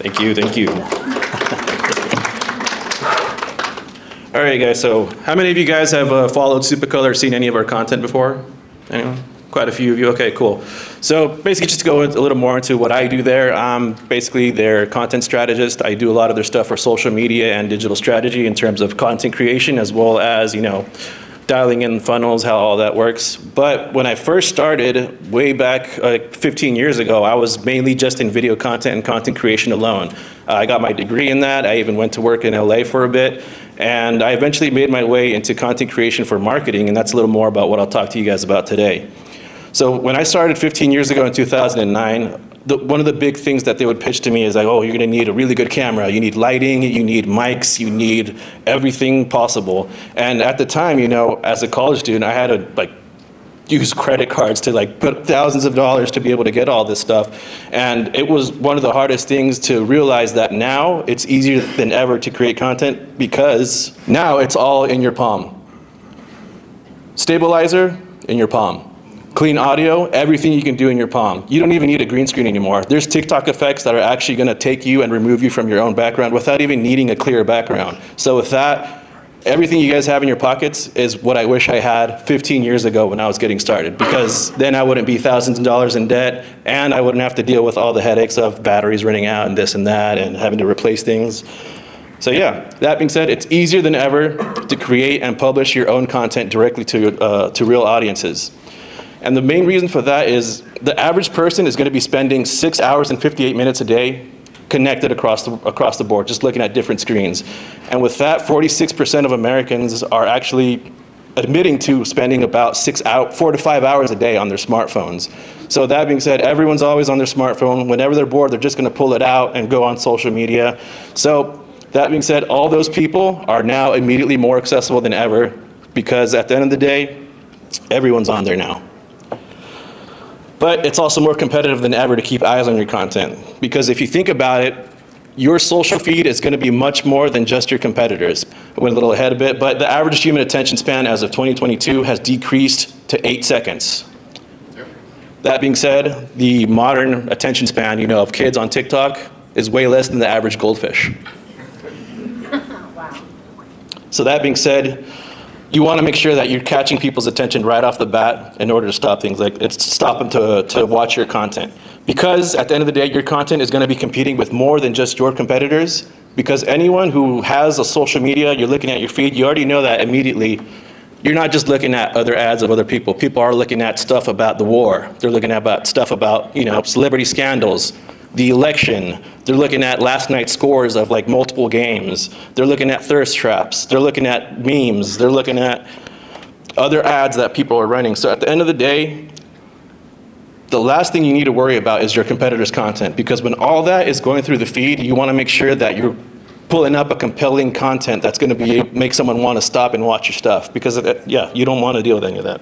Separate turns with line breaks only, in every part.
Thank you, thank you. All right, guys, so how many of you guys have followed Supercolor or seen any of our content before? Anyone? Quite a few of you, okay, cool. So basically just to go a little more into what I do there, I'm basically their content strategist. I do a lot of their stuff for social media and digital strategy in terms of content creation, as well as, dialing in funnels, how all that works. But when I first started, way back like 15 years ago, I was mainly just in video content and content creation alone. I got my degree in that. I even went to work in LA for a bit. And I eventually made my way into content creation for marketing, and that's a little more about what I'll talk to you guys about today. So when I started 15 years ago in 2009, one of the big things that they would pitch to me is like, oh, you're gonna need a really good camera. You need lighting, you need mics, you need everything possible. And at the time, as a college student, I had to use credit cards to put thousands of dollars to be able to get all this stuff. And it was one of the hardest things to realize that now it's easier than ever to create content because now it's all in your palm. Stabilizer, in your palm. Clean audio, everything you can do in your palm. You don't even need a green screen anymore. There's TikTok effects that are actually gonna take you and remove you from your own background without even needing a clear background. So with that, everything you guys have in your pockets is what I wish I had 15 years ago when I was getting started, because then I wouldn't be thousands of dollars in debt, and I wouldn't have to deal with all the headaches of batteries running out and this and that and having to replace things. So yeah, that being said, it's easier than ever to create and publish your own content directly to real audiences. And the main reason for that is the average person is going to be spending 6 hours and 58 minutes a day connected across the board, just looking at different screens. And with that, 46% of Americans are actually admitting to spending about 4 to 5 hours a day on their smartphones. So that being said, everyone's always on their smartphone. Whenever they're bored, they're just going to pull it out and go on social media. So that being said, all those people are now immediately more accessible than ever, because at the end of the day, everyone's on there now. But it's also more competitive than ever to keep eyes on your content. Because if you think about it, your social feed is going to be much more than just your competitors. I went a little ahead a bit, but the average human attention span as of 2022 has decreased to 8 seconds. That being said, the modern attention span, of kids on TikTok is way less than the average goldfish. Wow. So that being said, you want to make sure that you're catching people's attention right off the bat in order to stop things stop them to watch your content. Because at the end of the day, your content is going to be competing with more than just your competitors. Because anyone who has a social media, you're looking at your feed, you already know that immediately. You're not just looking at other ads of other people. People are looking at stuff about the war. They're looking at stuff about, celebrity scandals, the election. They're looking at last night's scores of multiple games. They're looking at thirst traps. They're looking at memes. They're looking at other ads that people are running. So at the end of the day, the last thing you need to worry about is your competitor's content, because when all that is going through the feed, you want to make sure that you're pulling up a compelling content that's going to make someone want to stop and watch your stuff, because you don't want to deal with any of that.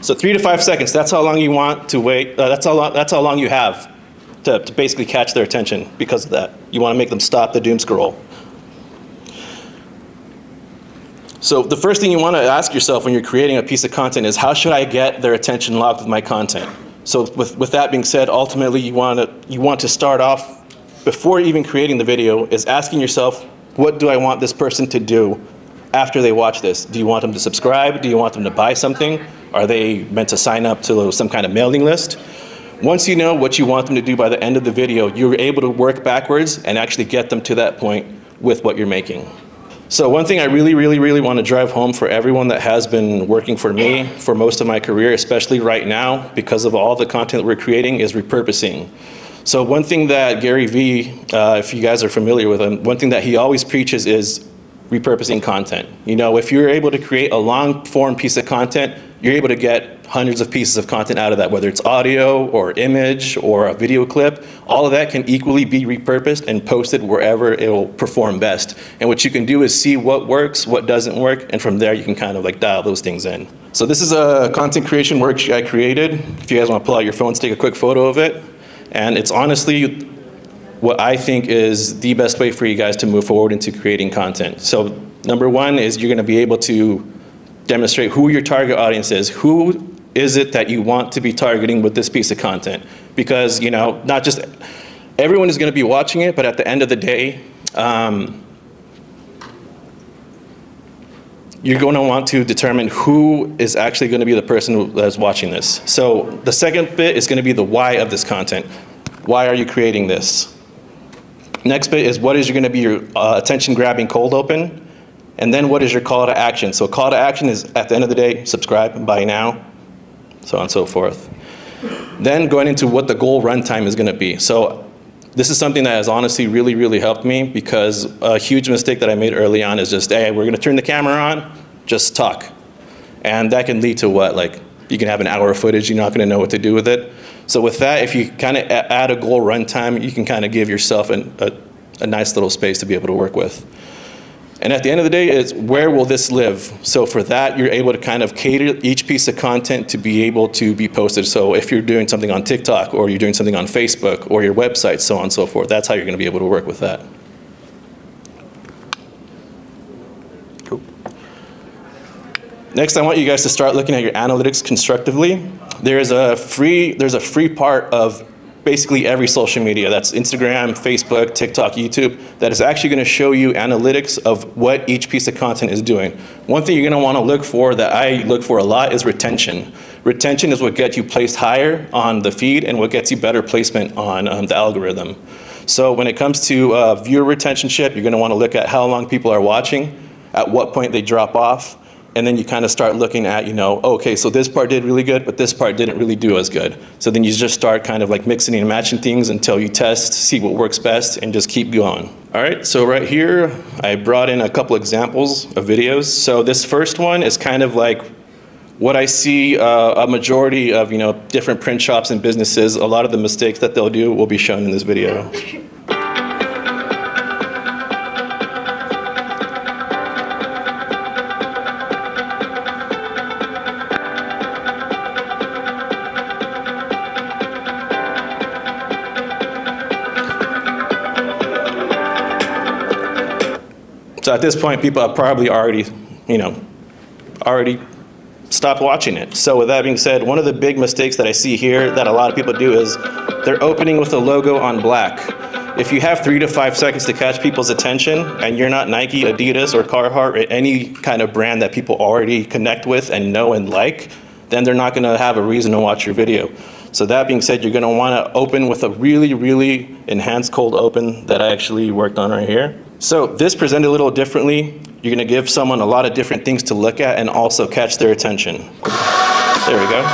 So 3 to 5 seconds, that's how long you want to wait. That's how long you have to basically catch their attention because of that. You want to make them stop the doom scroll. So the first thing you want to ask yourself when you're creating a piece of content is, how should I get their attention locked with my content? So with that being said, ultimately you want to start off, before even creating the video, is asking yourself, what do I want this person to do after they watch this? Do you want them to subscribe? Do you want them to buy something? Are they meant to sign up to some kind of mailing list? Once you know what you want them to do by the end of the video, you're able to work backwards and actually get them to that point with what you're making. So one thing I really want to drive home for everyone that has been working for me for most of my career, especially right now, because of all the content that we're creating, is repurposing. So one thing that Gary Vee, if you guys are familiar with him, one thing that he always preaches is repurposing content. If you're able to create a long form piece of content, you're able to get hundreds of pieces of content out of that, whether it's audio or image or a video clip. All of that can equally be repurposed and posted wherever it will perform best. And what you can do is see what works, what doesn't work, and from there you can kind of dial those things in. So this is a content creation worksheet I created. If you guys want to pull out your phones, take a quick photo of it. And it's honestly what I think is the best way for you guys to move forward into creating content. So number one is you're going to be able to demonstrate who your target audience is. Who is it that you want to be targeting with this piece of content? Because, not just everyone is going to be watching it, but at the end of the day, you're going to want to determine who is actually going to be the person that's watching this. So the second bit is going to be the why of this content. Why are you creating this? Next bit is what is going to be your attention-grabbing cold open, and then what is your call to action? So call to action is, at the end of the day, subscribe, buy now, so on and so forth. Then going into what the goal runtime is going to be. So this is something that has honestly really, really helped me, because a huge mistake that I made early on is just, hey, we're going to turn the camera on, just talk. And that can lead to what? Like, you can have an hour of footage, you're not going to know what to do with it. So with that, if you kind of add a goal runtime, you can kind of give yourself a nice little space to be able to work with. And at the end of the day, it's where will this live? So for that, you're able to kind of cater each piece of content to be able to be posted. So if you're doing something on TikTok, or you're doing something on Facebook, or your website, so on and so forth, that's how you're going to be able to work with that. Cool. Next, I want you guys to start looking at your analytics constructively. There's a free part of basically every social media, that's Instagram, Facebook, TikTok, YouTube, that is actually going to show you analytics of what each piece of content is doing. One thing you're going to want to look for, that I look for a lot, is retention. Retention is what gets you placed higher on the feed and what gets you better placement on the algorithm. So when it comes to viewer retentionship, you're going to want to look at how long people are watching, at what point they drop off, and then you kind of start looking at, okay, so this part did really good, but this part didn't really do as good. So then you just start kind of like mixing and matching things until you test, see what works best, and just keep going. All right, so right here, I brought in a couple examples of videos. So this first one is kind of like what I see a majority of, different print shops and businesses, a lot of the mistakes that they'll do will be shown in this video. So at this point, people have probably already stopped watching it. So with that being said, one of the big mistakes that I see here that a lot of people do is they're opening with the logo on black. If you have 3 to 5 seconds to catch people's attention, and you're not Nike, Adidas, or Carhartt, or any kind of brand that people already connect with and know and like, then they're not gonna have a reason to watch your video. So that being said, you're gonna wanna open with a really, really enhanced cold open that I actually worked on right here. So this presented a little differently. You're gonna give someone a lot of different things to look at and also catch their attention. There we go.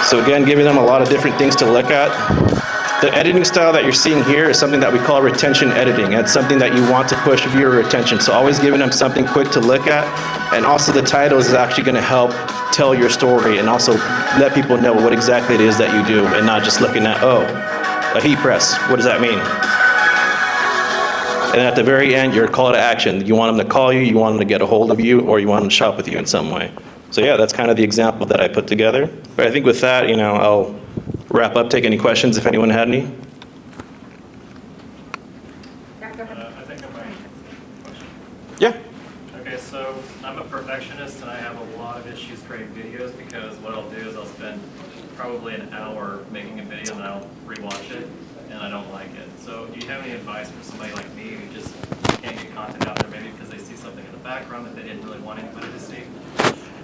So again, giving them a lot of different things to look at. The editing style that you're seeing here is something that we call retention editing. It's something that you want to push viewer attention. So always giving them something quick to look at. And also the title is actually gonna help tell your story and also let people know what exactly it is that you do, and not just looking at, oh, a heat press, what does that mean? And at the very end, your call to action. You want them to call you, you want them to get a hold of you, or you want them to shop with you in some way. So yeah, that's kind of the example that I put together. But I think with that, I'll wrap up, take any questions if anyone had any.
I think I might have a question.
Yeah.
Okay, so I'm a perfectionist and I have a lot of issues creating videos, because what I'll do is I'll spend probably an hour making a video and then I'll rewatch it and I don't like it. So do you have any advice for somebody like me who just can't get content out there, maybe because they see something in the background that they didn't really want anybody to see?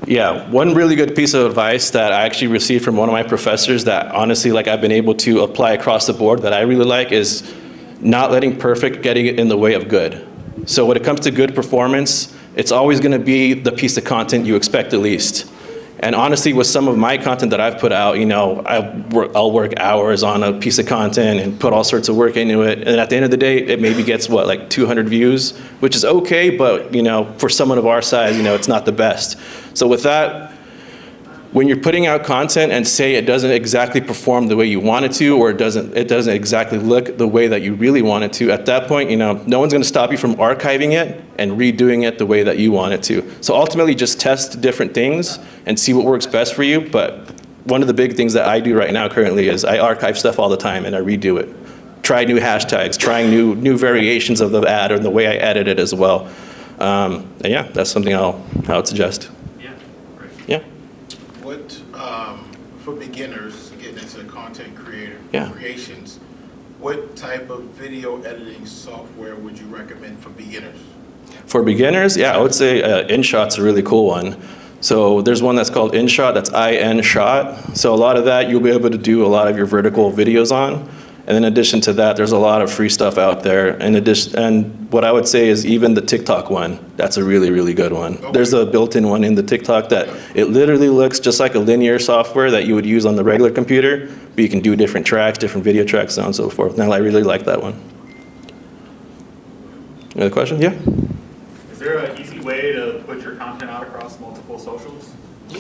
Yeah, one really good piece of advice that I actually received from one of my professors that honestly, I've been able to apply across the board that I really like is not letting perfect getting in the way of good. So when it comes to good performance, it's always going to be the piece of content you expect the least. And honestly, with some of my content that I've put out, I'll work hours on a piece of content and put all sorts of work into it. And at the end of the day, it maybe gets, 200 views, which is okay, but, for someone of our size, it's not the best. So with that, when you're putting out content and say it doesn't exactly perform the way you want it to, or it doesn't exactly look the way that you really want it to, at that point, no one's gonna stop you from archiving it and redoing it the way that you want it to. So ultimately, just test different things and see what works best for you. But one of the big things that I do right now currently is I archive stuff all the time and I redo it. Try new hashtags, trying new variations of the ad or the way I edit it as well. And yeah, that's something I would suggest.
Yeah, great.
Yeah.
What, for beginners getting into content creations, what type of video editing software would you recommend for beginners?
For beginners, yeah, I would say InShot's a really cool one. So there's one that's called InShot, that's InShot. So a lot of that you'll be able to do a lot of your vertical videos on. And in addition to that, there's a lot of free stuff out there. And what I would say is even the TikTok one, that's a really, really good one. Okay. There's a built-in one in the TikTok that it literally looks just like a linear software that you would use on the regular computer, but you can do different tracks, different video tracks, so on and so forth. Now, I really like that one. Any other question? Yeah?
Is there an easy way to put your content out across multiple socials?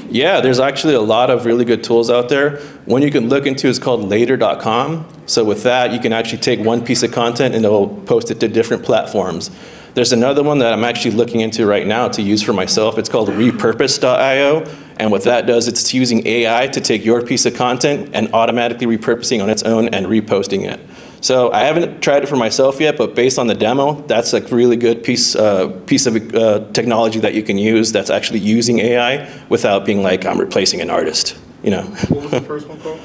Yeah, there's actually a lot of really good tools out there. One you can look into is called later.com. So with that, you can actually take one piece of content and it'll post it to different platforms. There's another one that I'm actually looking into right now to use for myself. It's called repurpose.io. And what that does, it's using AI to take your piece of content and automatically repurposing on its own and reposting it. So I haven't tried it for myself yet, but based on the demo, that's a really good piece of technology that you can use that's actually using AI without being like, I'm replacing an artist, you know.
What was the first one called?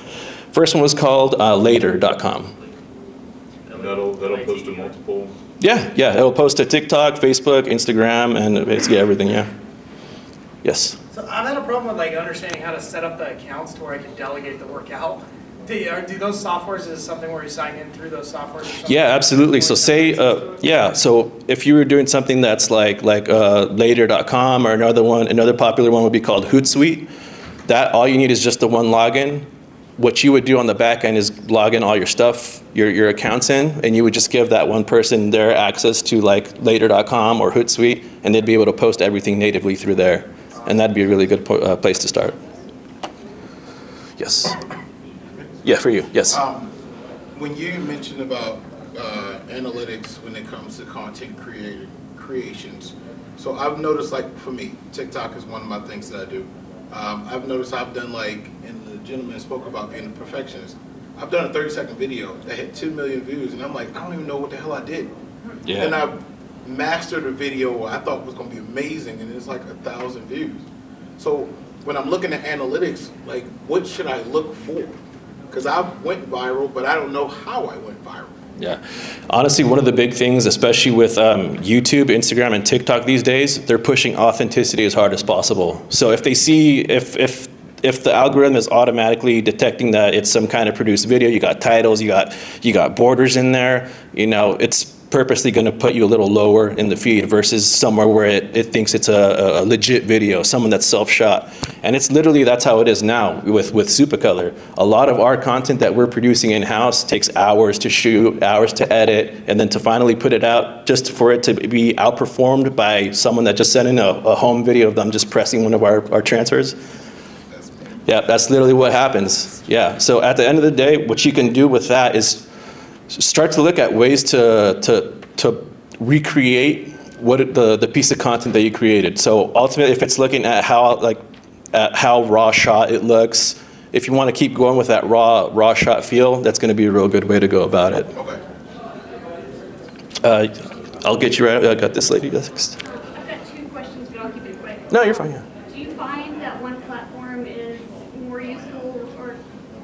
First one was called later.com.
And that'll post to multiple?
Yeah, it'll post to TikTok, Facebook, Instagram, and basically everything, yeah. Yes?
So I've had a problem with like understanding how to set up the accounts to where I can delegate the work out. Do those softwares, is it something where you sign in through those softwares?
Yeah, absolutely. So say, so if you were doing something that's like later.com or another popular one would be called Hootsuite, that all you need is just the one login. What you would do on the back end is log in all your stuff, your accounts in, and you would just give that one person their access to like later.com or Hootsuite, and they'd be able to post everything natively through there. And that'd be a really good place to start. Yes. Yeah, for you, yes.
When you mentioned about analytics when it comes to content creations, so I've noticed, like for me, TikTok is one of my things that I do. I've noticed I've done like, and the gentleman spoke about being a perfectionist. I've done a 30-second video that had 2 million views, and I'm like, I don't even know what the hell I did. Yeah. And I mastered a video I thought was going to be amazing, and it's like 1,000 views. So when I'm looking at analytics, like what should I look for? Because I went viral, but I don't know how I went viral.
Yeah, honestly, one of the big things, especially with YouTube, Instagram, and TikTok these days, they're pushing authenticity as hard as possible. So if they see, if the algorithm is automatically detecting that it's some kind of produced video, you got titles, you got borders in there, you know, it's purposely going to put you a little lower in the feed versus somewhere where it thinks it's a legit video, someone that's self-shot. And it's literally, that's how it is now with Supercolor. A lot of our content that we're producing in-house takes hours to shoot, hours to edit, and then to finally put it out just for it to be outperformed by someone that just sent in a home video of them just pressing one of our transfers. Yeah, that's literally what happens. Yeah, so at the end of the day, what you can do with that is start to look at ways to recreate the piece of content that you created. So ultimately, if it's looking at how raw shot it looks, if you want to keep going with that raw shot feel, that's going to be a real good way to go about it.
Okay.
I'll get you right. I got this lady next.
I've got 2 questions, but I'll keep it quick.
No, you're fine. Yeah.
Do you find that one platform is more useful or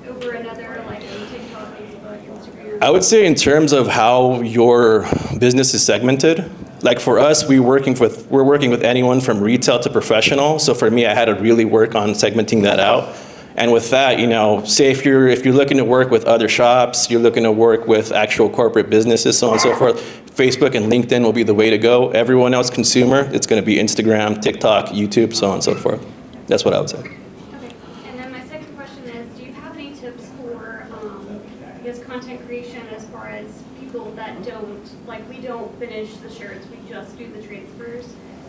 over another, like TikTok, Facebook, Instagram?
I would say in terms of how your business is segmented, like for us, we're working with anyone from retail to professional. So for me, I had to really work on segmenting that out. And with that, you know, say if you're looking to work with other shops, you're looking to work with actual corporate businesses, so on and so forth, Facebook and LinkedIn will be the way to go. Everyone else consumer, it's going to be Instagram, TikTok, YouTube, so on and so forth. That's what I would say.
Okay. And then my second question is, do you have any tips for, I guess, content creation as far as people that we don't finish the shirts, we just do the transfers?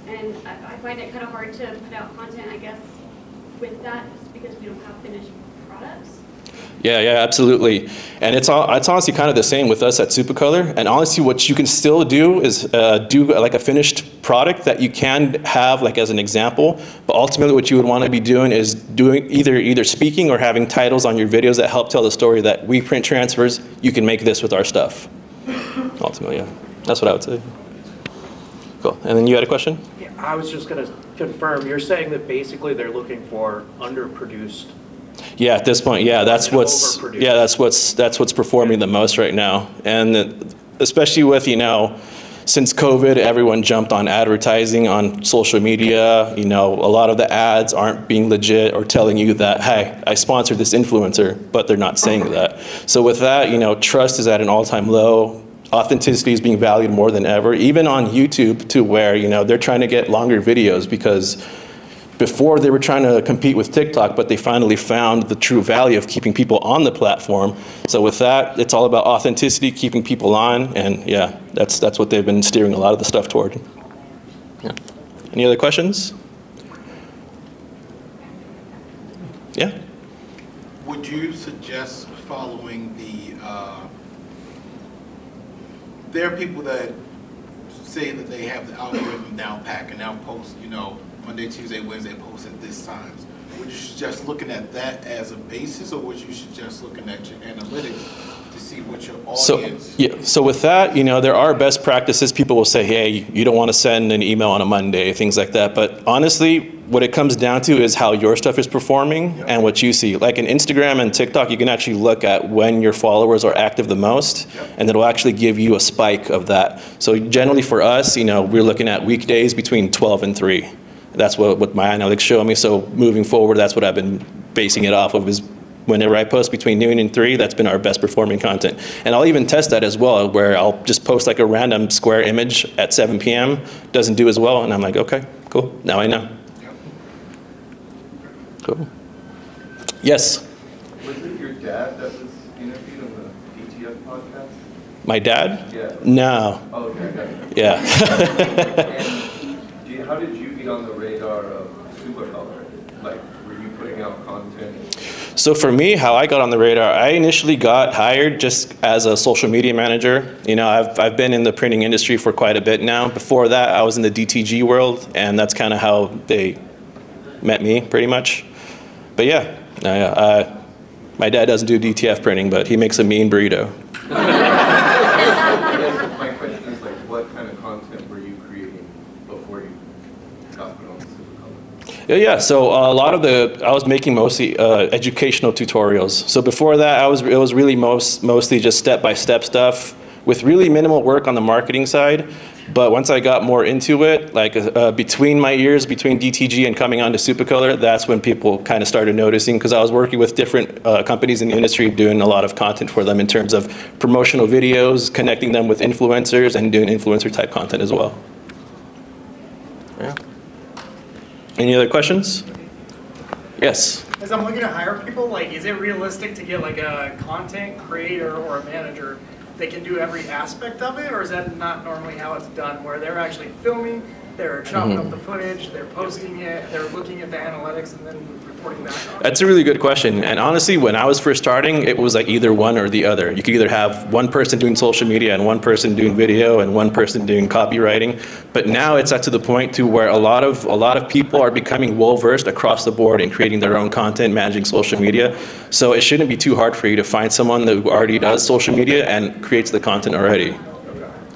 And I find it kind of hard to put out content, I guess, with that, just because we don't have finished products.
Yeah, absolutely. And it's honestly kind of the same with us at Supercolor. And honestly, what you can still do is do like a finished product that you can have like as an example. But ultimately, what you would want to be doing is doing either speaking or having titles on your videos that help tell the story that we print transfers. You can make this with our stuff. Ultimately, yeah, that's what I would say. Cool. And then you had a question?
Yeah, I was just going to confirm. You're saying that basically they're looking for underproduced.
Yeah, at this point, yeah, that's what's performing the most right now, and especially with, you know, since COVID, everyone jumped on advertising on social media. You know, a lot of the ads aren't being legit or telling you that, hey, I sponsored this influencer, but they're not saying that. So with that, you know, trust is at an all-time low. Authenticity is being valued more than ever, even on YouTube, to where, you know, they're trying to get longer videos, because before they were trying to compete with TikTok, but they finally found the true value of keeping people on the platform. So with that, it's all about authenticity, keeping people on, and yeah, that's what they've been steering a lot of the stuff toward. Yeah. Any other questions? Yeah?
Would you suggest following there are people that say that they have the algorithm down pat and now post, you know, Monday, Tuesday, Wednesday, post at this times. Would you suggest looking at that as a basis, or would you suggest looking at your analytics to see what your audience?
So with that, you know, there are best practices. People will say, hey, you don't want to send an email on a Monday, things like that. But honestly, what it comes down to is how your stuff is performing and what you see. Like in Instagram and TikTok, you can actually look at when your followers are active the most, and it'll actually give you a spike of that. So generally for us, you know, we're looking at weekdays between 12 and 3. That's what my analytics show me. So moving forward, that's what I've been basing it off of, is whenever I post between noon and 3, that's been our best performing content. And I'll even test that as well, where I'll just post like a random square image at 7 p.m., doesn't do as well, and I'm like, okay, cool, now I know. Cool. Yes?
Was it your dad that was interviewed on the DTF podcast?
My dad?
Yeah.
No.
Oh, okay.
Yeah.
And how did you get on the radar of Supercolor? Like, were you putting out content?
So for me, how I got on the radar, I initially got hired just as a social media manager. You know, I've been in the printing industry for quite a bit now. Before that, I was in the DTG world, and that's kind of how they met me, pretty much. But yeah, my dad doesn't do DTF printing, but he makes a mean burrito.
My question is, like, what kind of content were you creating before you got put on Supercolor?
Yeah, so a lot of I was making mostly educational tutorials. So before that, it was really mostly just step-by-step stuff with really minimal work on the marketing side. But once I got more into it, like between my years, between DTG and coming on to Supercolor, that's when people kind of started noticing, because I was working with different companies in the industry, doing a lot of content for them in terms of promotional videos, connecting them with influencers, and doing influencer type content as well. Yeah. Any other questions? Yes.
As I'm looking to hire people, like, is it realistic to get like a content creator or a manager that can do every aspect of it, or is that not normally how it's done, where they're actually filming, they're chopping up the footage, they're posting it, they're looking at the analytics, and then reporting back on it?
That's a really good question. And honestly, when I was first starting, it was like either one or the other. You could either have one person doing social media and one person doing video and one person doing copywriting. But now it's up to the point to where a lot of people are becoming well-versed across the board in creating their own content, managing social media. So it shouldn't be too hard for you to find someone who already does social media and creates the content already.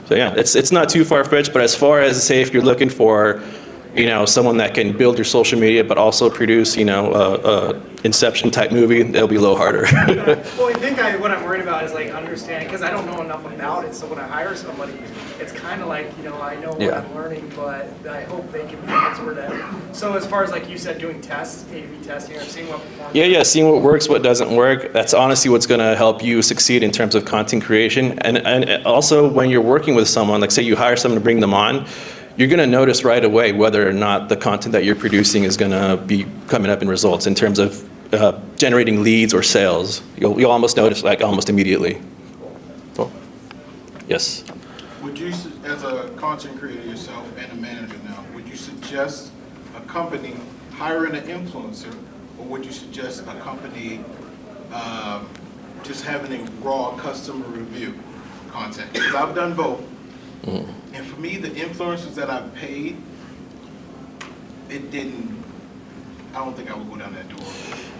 So yeah, it's not too far-fetched, but as far as, say, if you're looking for, you know, someone that can build your social media but also produce, you know, a Inception type movie, it'll be a little harder.
Well, I think what I'm worried about is like understanding, because I don't know enough about it, so when I hire somebody, it's kind of like, you know, I know what I'm learning, but I hope they can be an expert at it. So as far as, like you said, doing tests, A/B testing, or seeing what performs.
Yeah, seeing what works, what doesn't work. That's honestly what's going to help you succeed in terms of content creation. And also, when you're working with someone, like say you hire someone to bring them on, you're going to notice right away whether or not the content that you're producing is going to be coming up in results in terms of generating leads or sales. You'll almost notice, like, almost immediately. Cool. Yes?
Would you, as a content creator yourself and a manager now, would you suggest a company hiring an influencer, or would you suggest a company just having a raw customer review content? Because I've done both. And for me, the influencers that I've paid, I don't think I would go down that door.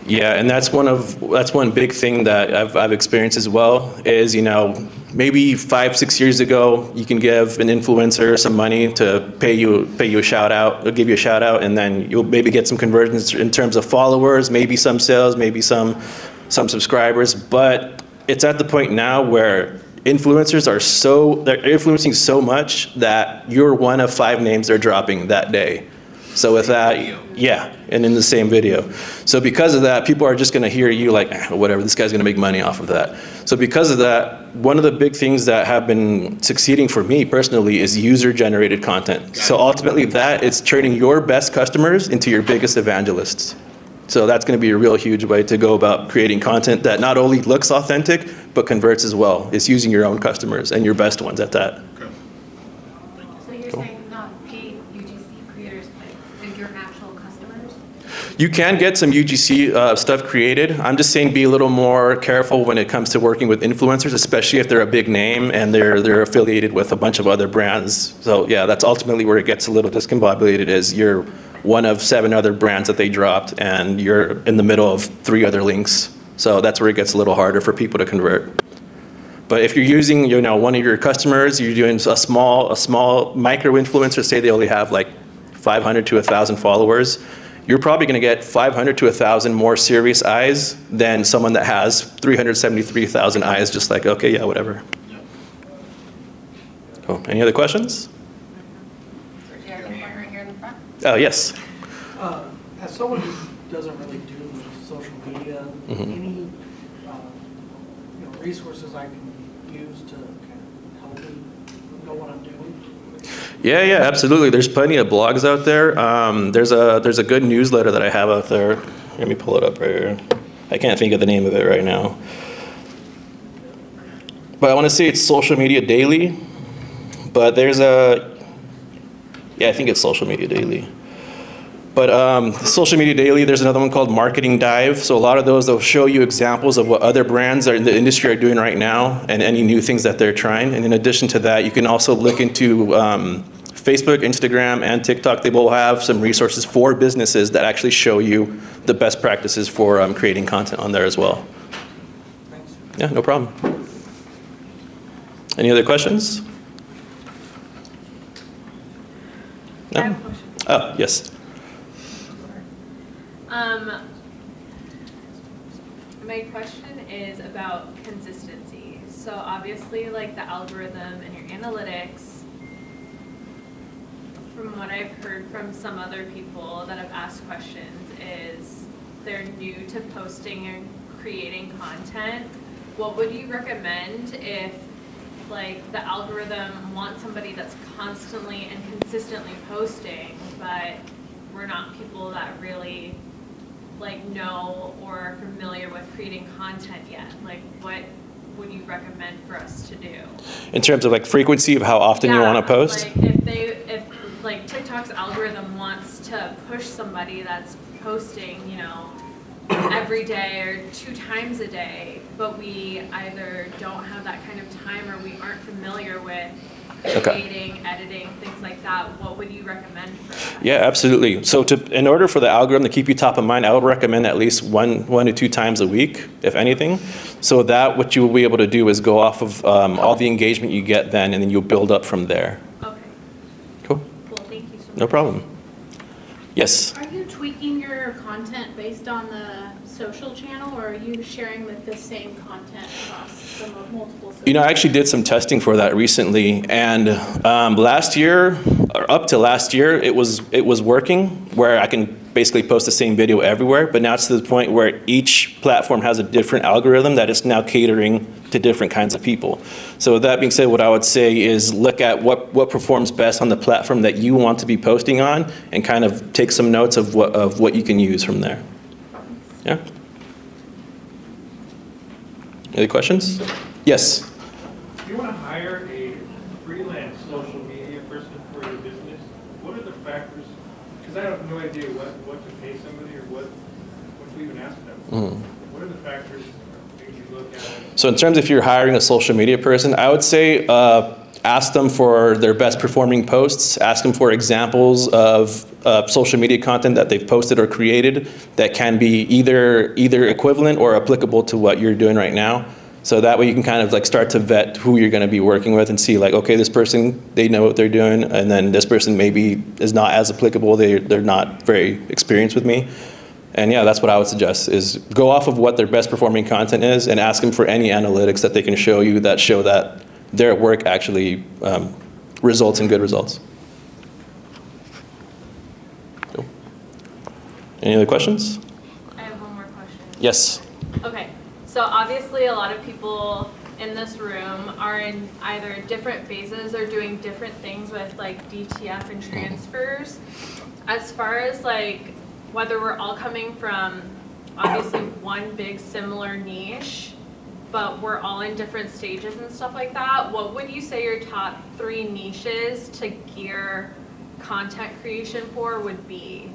Yeah, and that's one big thing that I've experienced as well, is, you know, maybe 5, 6 years ago, you can give an influencer some money to pay you a shout out, or give you a shout out, and then you'll maybe get some conversions in terms of followers, maybe some sales, maybe some subscribers. But it's at the point now where influencers they're influencing so much that you're one of 5 names they're dropping that day. So with that, yeah, and in the same video. So because of that, people are just gonna hear you like, whatever, this guy's gonna make money off of that. So because of that, one of the big things that have been succeeding for me personally is user-generated content. So ultimately that is turning your best customers into your biggest evangelists. So that's gonna be a real huge way to go about creating content that not only looks authentic, but converts as well. It's using your own customers and your best ones at that.
So you're saying not paid UGC creators, but your actual customers?
You can get some UGC stuff created. I'm just saying be a little more careful when it comes to working with influencers, especially if they're a big name and they're affiliated with a bunch of other brands. So yeah, that's ultimately where it gets a little discombobulated, is you're one of 7 other brands that they dropped and you're in the middle of 3 other links. So that's where it gets a little harder for people to convert. But if you're using, one of your customers, you're doing a small micro influencer, say they only have like 500 to 1,000 followers, you're probably going to get 500 to 1,000 more serious eyes than someone that has 373,000 eyes, just like, okay, yeah, whatever. Cool. Any other questions?
Sergio, I think one right here in the front.
Oh, yes.
As someone who doesn't really do social media, any resources I can use to kind of help me know what I'm doing?
Yeah, absolutely. There's plenty of blogs out there. There's a good newsletter that I have out there. Let me pull it up right here. I can't think of the name of it right now. But I want to say it's Social Media Daily. But there's I think it's Social Media Daily. But Social Media Daily, there's another one called Marketing Dive. So a lot of those, they'll show you examples of what other brands in the industry are doing right now and any new things that they're trying. And in addition to that, you can also look into Facebook, Instagram, and TikTok. They will have some resources for businesses that actually show you the best practices for creating content on there as well.
Thanks.
Yeah, no problem. Any other questions? No?
I have a question.
Oh, yes.
My question is about consistency. So obviously, like the algorithm and your analytics, from what I've heard from some other people that have asked questions, is they're new to posting and creating content. What would you recommend if, like, the algorithm wants somebody that's constantly and consistently posting, but we're not people that really know or are familiar with creating content yet? Like, what would you recommend for us to do? In terms of like frequency of how often you want to post? Like if like TikTok's algorithm wants to push somebody that's posting, every day or 2 times a day, but we either don't have that kind of time or we aren't familiar with creating, editing, things like that, what would you recommend for that? Yeah, absolutely. So in order for the algorithm to keep you top of mind, I would recommend at least one to 2 times a week, if anything. So that what you will be able to do is go off of all the engagement you get then, and then you'll build up from there. Okay. Cool.
Cool, thank you so much.
No problem. Yes?
Are you tweaking your content based on the social channel, or are you sharing the same content across the multiple social
I actually did some testing for that recently, and last year, or up to last year, it was working, where I can basically post the same video everywhere, but now it's to the point where each platform has a different algorithm that is now catering to different kinds of people. So with that being said, what I would say is look at what performs best on the platform that you want to be posting on, and kind of take some notes of what you can use from there. Yeah? Any questions? Yes?
If you want to hire a freelance social media person for your business, what are the factors? Because I have no idea what to pay somebody or what to even ask them. What are the factors that you look at? So in terms of if you're hiring a social media person, I would say ask them for their best performing posts, ask them for examples of social media content that they've posted or created that can be either equivalent or applicable to what you're doing right now.
So that way you can kind of like start to vet who you're going to be working with and see like, okay, this person, they know what they're doing, and then this person maybe is not as applicable. They're not very experienced with me. And yeah, that's what I would suggest, is go off of what their best performing content is and ask them for any analytics that they can show you that show that their work actually results in good results. Cool. Any other questions?
I have one more question.
Yes.
Okay, so obviously a lot of people in this room are in either different phases or doing different things with like DTF and transfers. As far as like whether we're all coming from obviously one big similar niche, but we're all in different stages and stuff like that, what would you say your top 3 niches to gear content creation for would be?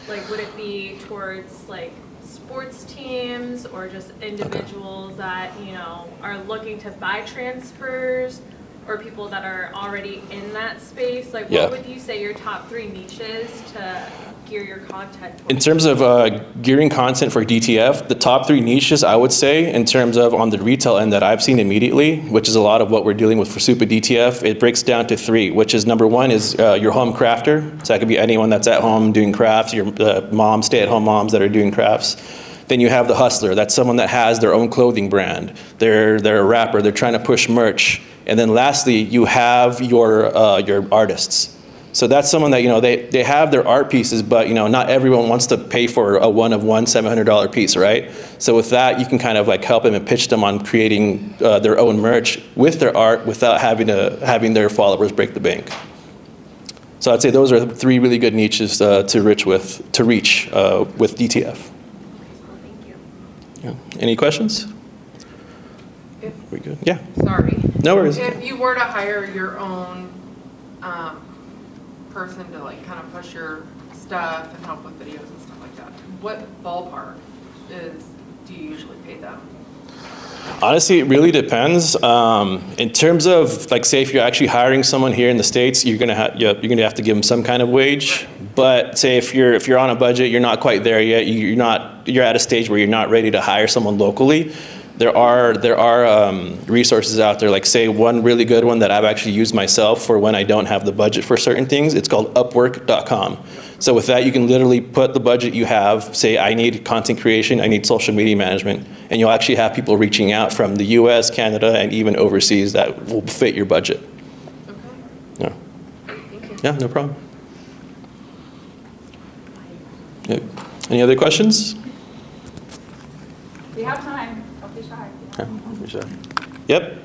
Like, would it be towards like sports teams or just individuals that, you know, are looking to buy transfers, or people that are already in that space? Like, what would you say your top 3 niches to gear your content for?
In terms of gearing content for DTF, the top 3 niches, I would say, in terms of on the retail end that I've seen immediately, which is a lot of what we're dealing with for Super DTF, it breaks down to 3, which is number 1 is your home crafter. So that could be anyone that's at home doing crafts, your mom, stay-at-home moms that are doing crafts. Then you have the hustler. That's someone that has their own clothing brand. They're a rapper. They're trying to push merch. And then lastly, you have your artists. So that's someone that, you know, they have their art pieces, but, you know, not everyone wants to pay for a one-of-one $700 piece, right? So with that, you can kind of like help them and pitch them on creating their own merch with their art without having their followers break the bank. So I'd say those are 3 really good niches to reach with DTF. Yeah. Any questions? We good? Yeah.
Sorry.
No worries.
If you were to hire your own person to like kind of push your stuff and help with videos and stuff like that, what ballpark do you usually pay them?
Honestly, it really depends. In terms of like, say if you're actually hiring someone here in the States, you're gonna have to give them some kind of wage. But say if you're on a budget, you're not quite there yet. You're at a stage where you're not ready to hire someone locally. There are resources out there, like say one really good one that I've actually used myself for when I don't have the budget for certain things. It's called Upwork.com. So with that, you can literally put the budget you have, say I need content creation, I need social media management, and you'll actually have people reaching out from the US, Canada, and even overseas that will fit your budget.
Okay.
Yeah.
Thank you.
Yeah, no problem. Yeah. Any other questions?
We have time. Don't be shy.
Yep.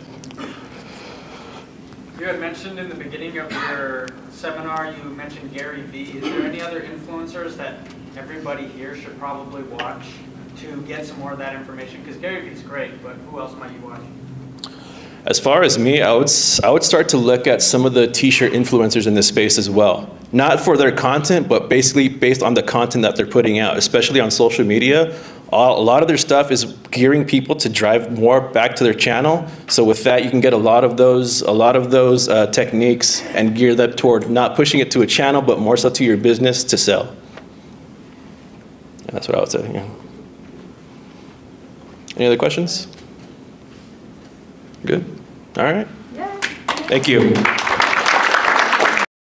You had mentioned in the beginning of your seminar, you mentioned Gary Vee. Is there any other influencers that everybody here should probably watch to get some more of that information? Because Gary Vee's great, but who else might you watch?
As far as me, I would start to look at some of the t-shirt influencers in this space as well. Not for their content, but basically based on the content that they're putting out, especially on social media. A lot of their stuff is gearing people to drive more back to their channel. So with that, you can get a lot of those techniques and gear that toward not pushing it to a channel, but more so to your business to sell. And that's what I would say. Yeah. Any other questions? Good. All right.
Yeah.
Thank you.